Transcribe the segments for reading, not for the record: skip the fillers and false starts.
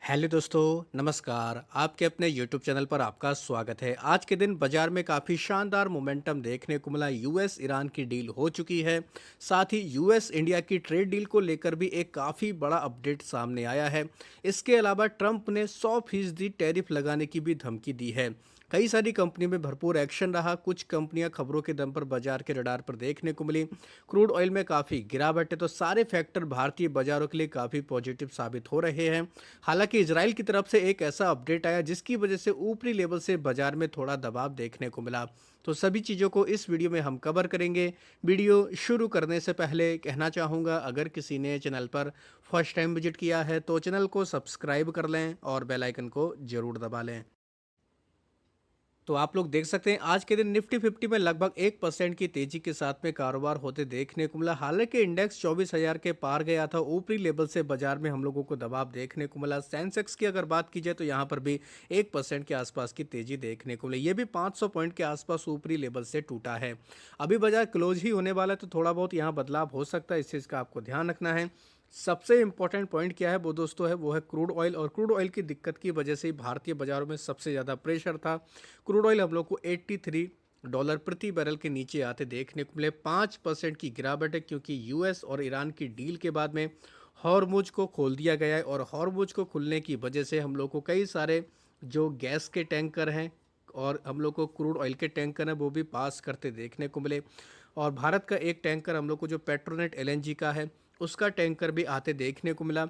Hello दोस्तों, नमस्कार। आपके अपने यूट्यूब चैनल पर आपका स्वागत है। आज के दिन बाजार में काफ़ी शानदार मोमेंटम देखने को मिला। यूएस ईरान की डील हो चुकी है। साथ ही यूएस इंडिया की ट्रेड डील को लेकर भी एक काफ़ी बड़ा अपडेट सामने आया है। इसके अलावा ट्रंप ने 100% टैरिफ लगाने की भी धमकी दी है। कई सारी कंपनी में भरपूर एक्शन रहा। कुछ कंपनियां खबरों के दम पर बाजार के रडार पर देखने को मिली। क्रूड ऑयल में काफ़ी गिरावट है, तो सारे फैक्टर भारतीय बाजारों के लिए काफ़ी पॉजिटिव साबित हो रहे हैं। हालांकि इजराइल की तरफ से एक ऐसा अपडेट आया जिसकी वजह से ऊपरी लेवल से बाजार में थोड़ा दबाव देखने को मिला। तो सभी चीज़ों को इस वीडियो में हम कवर करेंगे। वीडियो शुरू करने से पहले कहना चाहूँगा, अगर किसी ने चैनल पर फर्स्ट टाइम विजिट किया है तो चैनल को सब्सक्राइब कर लें और बेल आइकन को जरूर दबा लें। तो आप लोग देख सकते हैं आज के दिन निफ्टी 50 में लगभग 1% की तेजी के साथ में कारोबार होते देखने को मिला। हालांकि इंडेक्स 24,000 के पार गया था। ऊपरी लेवल से बाजार में हम लोगों को दबाव देखने को मिला। सेंसेक्स की अगर बात की जाए तो यहाँ पर भी 1% के आसपास की तेजी देखने को मिली। ये भी 500 पॉइंट के आसपास ऊपरी लेवल से टूटा है। अभी बाजार क्लोज ही होने वाला है, तो थोड़ा बहुत यहाँ बदलाव हो सकता है। इस चीज़ का आपको ध्यान रखना है। सबसे इंपॉर्टेंट पॉइंट क्या है वो दोस्तों है, वो है क्रूड ऑयल। और क्रूड ऑयल की दिक्कत की वजह से ही भारतीय बाजारों में सबसे ज़्यादा प्रेशर था। क्रूड ऑयल हम लोग को $83 प्रति बैरल के नीचे आते देखने को मिले। 5% की गिरावट है, क्योंकि यूएस और ईरान की डील के बाद में हॉर्मुज को खोल दिया गया है। और हॉर्मुज को खुलने की वजह से हम लोग को कई सारे जो गैस के टैंकर हैं और हम लोग को क्रूड ऑयल के टैंकर हैं वो भी पास करते देखने को मिले। और भारत का एक टैंकर हम लोग को जो पेट्रोनेट एलएनजी का है उसका टैंकर भी आते देखने को मिला।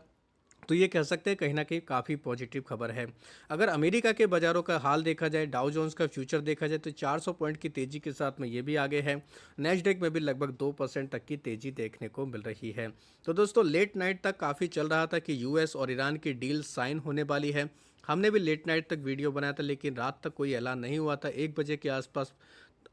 तो ये कह सकते हैं कहीं ना कहीं काफ़ी पॉजिटिव खबर है। अगर अमेरिका के बाज़ारों का हाल देखा जाए, डाउ जोन्स का फ्यूचर देखा जाए, तो 400 पॉइंट की तेज़ी के साथ में ये भी आगे है। नेस्डेक में भी लगभग 2% तक की तेज़ी देखने को मिल रही है। तो दोस्तों लेट नाइट तक काफ़ी चल रहा था कि यूएस और ईरान की डील साइन होने वाली है। हमने भी लेट नाइट तक वीडियो बनाया था, लेकिन रात तक कोई ऐलान नहीं हुआ था। 1 बजे के आसपास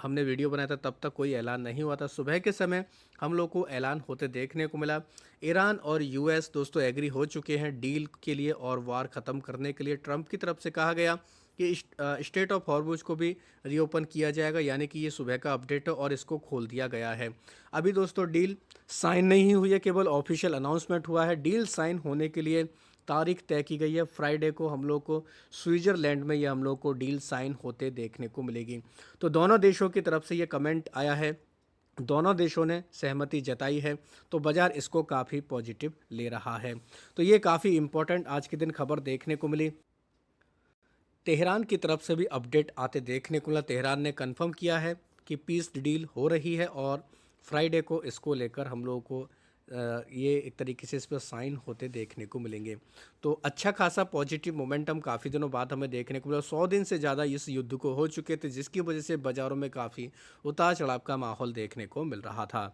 हमने वीडियो बनाया था, तब तक कोई ऐलान नहीं हुआ था। सुबह के समय हम लोग को ऐलान होते देखने को मिला। ईरान और यूएस दोस्तों एग्री हो चुके हैं डील के लिए और वार ख़त्म करने के लिए। ट्रंप की तरफ से कहा गया कि स्टेट ऑफ हॉर्मुज को भी रीओपन किया जाएगा, यानी कि ये सुबह का अपडेट है और इसको खोल दिया गया है। अभी दोस्तों डील साइन नहीं हुई है, केवल ऑफिशियल अनाउंसमेंट हुआ है। डील साइन होने के लिए तारीख तय की गई है। फ्राइडे को हम लोग को स्विट्ज़रलैंड में ये हम लोग को डील साइन होते देखने को मिलेगी। तो दोनों देशों की तरफ से ये कमेंट आया है, दोनों देशों ने सहमति जताई है, तो बाजार इसको काफ़ी पॉजिटिव ले रहा है। तो ये काफ़ी इम्पोर्टेंट आज के दिन खबर देखने को मिली। तेहरान की तरफ से भी अपडेट आते देखने को मिला। तेहरान ने कंफर्म किया है कि पीस डील हो रही है और फ्राइडे को इसको लेकर हम लोगों को ये एक तरीके से इस पर साइन होते देखने को मिलेंगे। तो अच्छा खासा पॉजिटिव मोमेंटम काफ़ी दिनों बाद हमें देखने को मिला। 100 दिन से ज़्यादा इस युद्ध को हो चुके थे, जिसकी वजह से बाज़ारों में काफ़ी उतार चढ़ाव का माहौल देखने को मिल रहा था।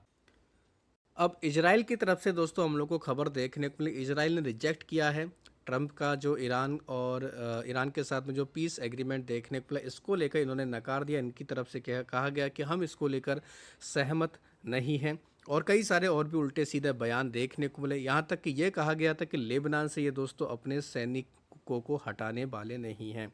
अब इजराइल की तरफ से दोस्तों हम लोग को खबर देखने को मिली। इजराइल ने रिजेक्ट किया है ट्रंप का जो ईरान और ईरान के साथ में जो पीस एग्रीमेंट देखने को मिला, इसको लेकर इन्होंने नकार दिया। इनकी तरफ से कहा गया कि हम इसको लेकर सहमत नहीं हैं। और कई सारे और भी उल्टे सीधे बयान देखने को मिले। यहाँ तक कि ये कहा गया था कि लेबनान से ये दोस्तों अपने सैनिकों को हटाने वाले नहीं हैं।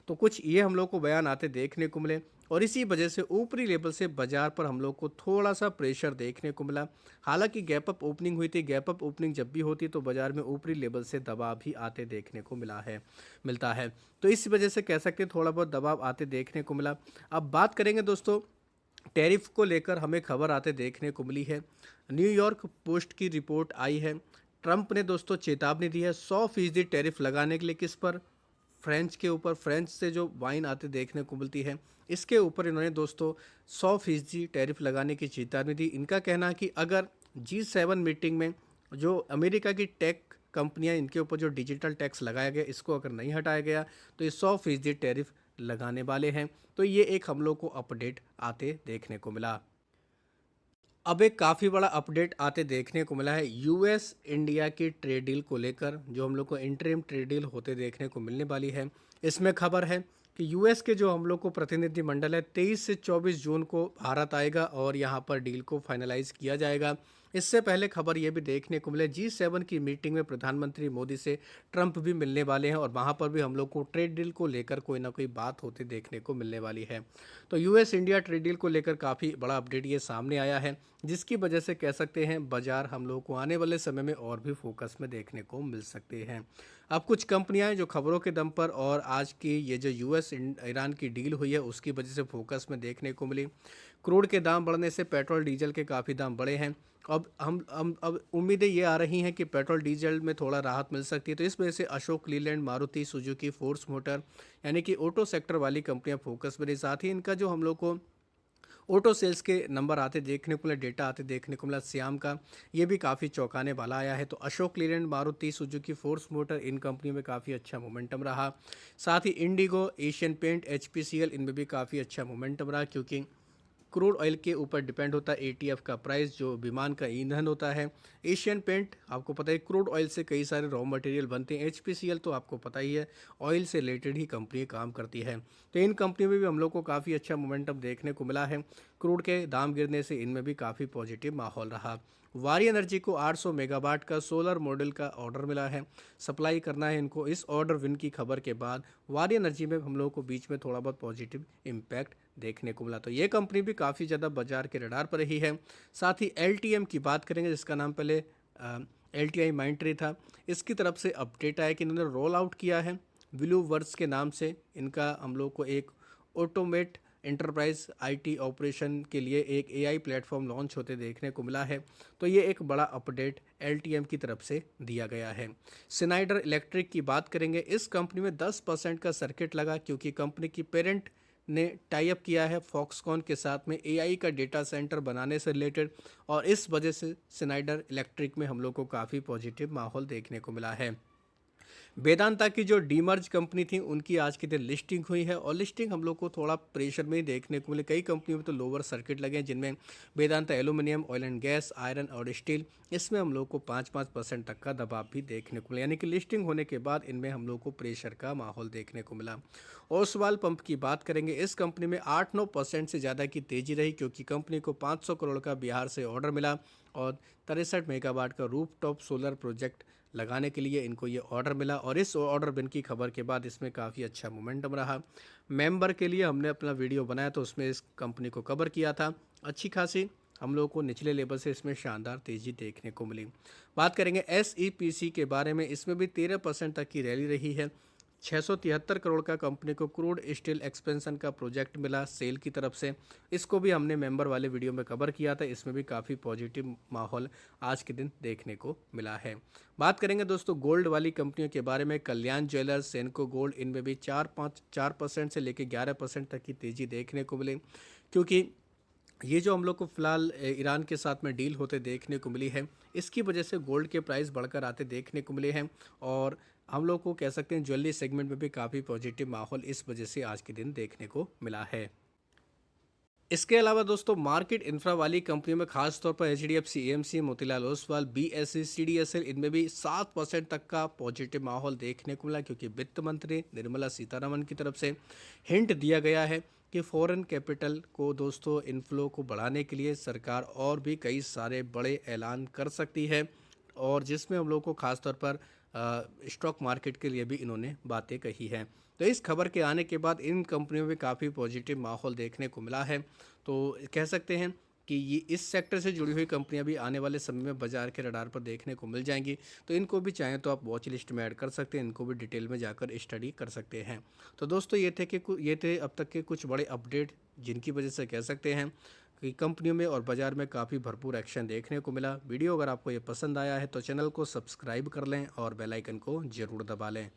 तो कुछ ये हम लोग को बयान आते देखने को मिले और इसी वजह से ऊपरी लेवल से बाजार पर हम लोग को थोड़ा सा प्रेशर देखने को मिला। हालांकि गैप अप ओपनिंग हुई थी। गैप अप ओपनिंग जब भी होती तो बाजार में ऊपरी लेवल से दबाव भी आते देखने को मिलता है। तो इस वजह से कह सकते हैं थोड़ा बहुत दबाव आते देखने को मिला। अब बात करेंगे दोस्तों, टैरिफ को लेकर हमें खबर आते देखने को मिली है। न्यूयॉर्क पोस्ट की रिपोर्ट आई है। ट्रंप ने दोस्तों चेतावनी दी है 100% टैरिफ लगाने के लिए। किस पर? फ्रेंच के ऊपर। फ्रेंच से जो वाइन आते देखने को मिलती है, इसके ऊपर इन्होंने दोस्तों 100% टैरिफ लगाने की चेतावनी दी। इनका कहना है कि अगर G7 मीटिंग में जो अमेरिका की टेक कंपनियां, इनके ऊपर जो डिजिटल टैक्स लगाया गया, इसको अगर नहीं हटाया गया तो ये 100% टैरिफ लगाने वाले हैं। तो ये एक हम लोग को अपडेट आते देखने को मिला। अब एक काफ़ी बड़ा अपडेट आते देखने को मिला है यूएस इंडिया की ट्रेड डील को लेकर, जो हम लोग को इंटरिम ट्रेड डील होते देखने को मिलने वाली है। इसमें खबर है कि यूएस के जो हम लोग को प्रतिनिधिमंडल है 23 से 24 जून को भारत आएगा और यहाँ पर डील को फाइनलाइज किया जाएगा। इससे पहले खबर ये भी देखने को मिले G7 की मीटिंग में प्रधानमंत्री मोदी से ट्रंप भी मिलने वाले हैं और वहाँ पर भी हम लोग को ट्रेड डील को लेकर कोई ना कोई बात होते देखने को मिलने वाली है। तो यूएस इंडिया ट्रेड डील को लेकर काफ़ी बड़ा अपडेट ये सामने आया है, जिसकी वजह से कह सकते हैं बाजार हम लोग को आने वाले समय में और भी फोकस में देखने को मिल सकते हैं। अब कुछ कंपनियां हैं जो खबरों के दम पर और आज की ये जो यूएस ईरान की डील हुई है उसकी वजह से फोकस में देखने को मिली। क्रूड के दाम बढ़ने से पेट्रोल डीजल के काफ़ी दाम बढ़े हैं। अब उम्मीदें ये आ रही हैं कि पेट्रोल डीजल में थोड़ा राहत मिल सकती है, तो इस वजह से Ashok Leyland, Maruti Suzuki, Force motor यानी कि ऑटो सेक्टर वाली कंपनियां फोकस में रही। साथ ही इनका जो हम लोग को ऑटो सेल्स के नंबर आते देखने को मिला, डेटा आते देखने को मिला श्याम का, ये भी काफ़ी चौंकाने वाला आया है। तो Ashok Leyland, Maruti Suzuki, Force Motor इन कंपनियों में काफ़ी अच्छा मोमेंटम रहा। साथ ही इंडिगो, एशियन पेंट, एचपीसीएल इनमें भी काफ़ी अच्छा मोमेंटम रहा, क्योंकि क्रूड ऑयल के ऊपर डिपेंड होता है एटीएफ का प्राइस, जो विमान का ईंधन होता है। एशियन पेंट आपको पता है क्रूड ऑयल से कई सारे रॉ मटेरियल बनते हैं। एचपीसीएल तो आपको पता ही है ऑयल से रिलेटेड ही कंपनी काम करती है। तो इन कंपनियों में भी हम लोग को काफ़ी अच्छा मोमेंटम देखने को मिला है। क्रूड के दाम गिरने से इनमें भी काफ़ी पॉजिटिव माहौल रहा। वारी एनर्जी को 800 मेगावाट का सोलर मॉडल का ऑर्डर मिला है, सप्लाई करना है इनको। इस ऑर्डर विन की खबर के बाद वारी एनर्जी में हम लोगों को बीच में थोड़ा बहुत पॉजिटिव इम्पैक्ट देखने को मिला। तो ये कंपनी भी काफ़ी ज़्यादा बाजार के रडार पर रही है। साथ ही एलटीएम की बात करेंगे, जिसका नाम पहले एलटीआई माइंट्री था। इसकी तरफ से अपडेट आया कि इन्होंने रोल आउट किया है ब्लू वर्स के नाम से। इनका हम लोग को एक ऑटोमेट एंटरप्राइज आईटी ऑपरेशन के लिए एक एआई प्लेटफॉर्म लॉन्च होते देखने को मिला है। तो ये एक बड़ा अपडेट एलटीएम की तरफ से दिया गया है। स्नाइडर इलेक्ट्रिक की बात करेंगे, इस कंपनी में 10% का सर्किट लगा, क्योंकि कंपनी की पेरेंट ने टाई अप किया है फॉक्सकॉन के साथ में एआई का डेटा सेंटर बनाने से रिलेटेड, और इस वजह से स्नाइडर इलेक्ट्रिक में हम लोग को काफ़ी पॉजिटिव माहौल देखने को मिला है। वेदांता की जो डीमर्ज कंपनी थी उनकी आज के दिन लिस्टिंग हुई है, और लिस्टिंग हम लोग को थोड़ा प्रेशर में ही देखने को मिले। कई कंपनियों में तो लोअर सर्किट लगे हैं, जिनमें Vedanta aluminium, oil and gas, iron और स्टील, इसमें हम लोग को 5% तक का दबाव भी देखने को मिला। यानी कि लिस्टिंग होने के बाद इनमें हम लोग को प्रेशर का माहौल देखने को मिला। ओसवाल पंप की बात करेंगे, इस कंपनी में 8-9% से ज़्यादा की तेजी रही, क्योंकि कंपनी को 500 करोड़ का बिहार से ऑर्डर मिला और 63 मेगावाट का रूफटॉप सोलर प्रोजेक्ट लगाने के लिए इनको ये ऑर्डर मिला। और इस ऑर्डर बिन की खबर के बाद इसमें काफ़ी अच्छा मोमेंटम रहा। मेंबर के लिए हमने अपना वीडियो बनाया, तो उसमें इस कंपनी को कवर किया था। अच्छी खासी हम लोगों को निचले लेवल से इसमें शानदार तेज़ी देखने को मिली। बात करेंगे एसईपीसी के बारे में, इसमें भी 13% तक की रैली रही है। 673 करोड़ का कंपनी को क्रूड स्टील एक्सपेंशन का प्रोजेक्ट मिला सेल की तरफ से। इसको भी हमने मेंबर वाले वीडियो में कवर किया था, इसमें भी काफ़ी पॉजिटिव माहौल आज के दिन देखने को मिला है। बात करेंगे दोस्तों गोल्ड वाली कंपनियों के बारे में, कल्याण ज्वेलर्स, सेनको गोल्ड, इनमें भी 4% से लेकर 11% तक की तेज़ी देखने को मिली, क्योंकि ये जो हम लोग को फिलहाल ईरान के साथ में डील होते देखने को मिली है, इसकी वजह से गोल्ड के प्राइस बढ़कर आते देखने को मिले हैं। और हम लोग को कह सकते हैं ज्वेलरी सेगमेंट में भी काफ़ी पॉजिटिव माहौल इस वजह से आज के दिन देखने को मिला है। इसके अलावा दोस्तों मार्केट इंफ्रा वाली कंपनियों में खास तौर पर HDFC, AMC, Motilal Oswal, BSE, CDSL, इनमें भी 7% तक का पॉजिटिव माहौल देखने को मिला, क्योंकि वित्त मंत्री निर्मला सीतारमण की तरफ से हिंट दिया गया है कि फॉरेन कैपिटल को दोस्तों इनफ्लो को बढ़ाने के लिए सरकार और भी कई सारे बड़े ऐलान कर सकती है, और जिसमें हम लोग को खास तौर पर स्टॉक मार्केट के लिए भी इन्होंने बातें कही हैं। तो इस खबर के आने के बाद इन कंपनियों में काफ़ी पॉजिटिव माहौल देखने को मिला है। तो कह सकते हैं कि ये इस सेक्टर से जुड़ी हुई कंपनियां भी आने वाले समय में बाजार के रडार पर देखने को मिल जाएंगी। तो इनको भी चाहें तो आप वॉच लिस्ट में ऐड कर सकते हैं, इनको भी डिटेल में जाकर स्टडी कर सकते हैं। तो दोस्तों ये थे अब तक के कुछ बड़े अपडेट, जिनकी वजह से कह सकते हैं कि कंपनियों में और बाजार में काफ़ी भरपूर एक्शन देखने को मिला। वीडियो अगर आपको ये पसंद आया है तो चैनल को सब्सक्राइब कर लें और बेल आइकन को ज़रूर दबा लें।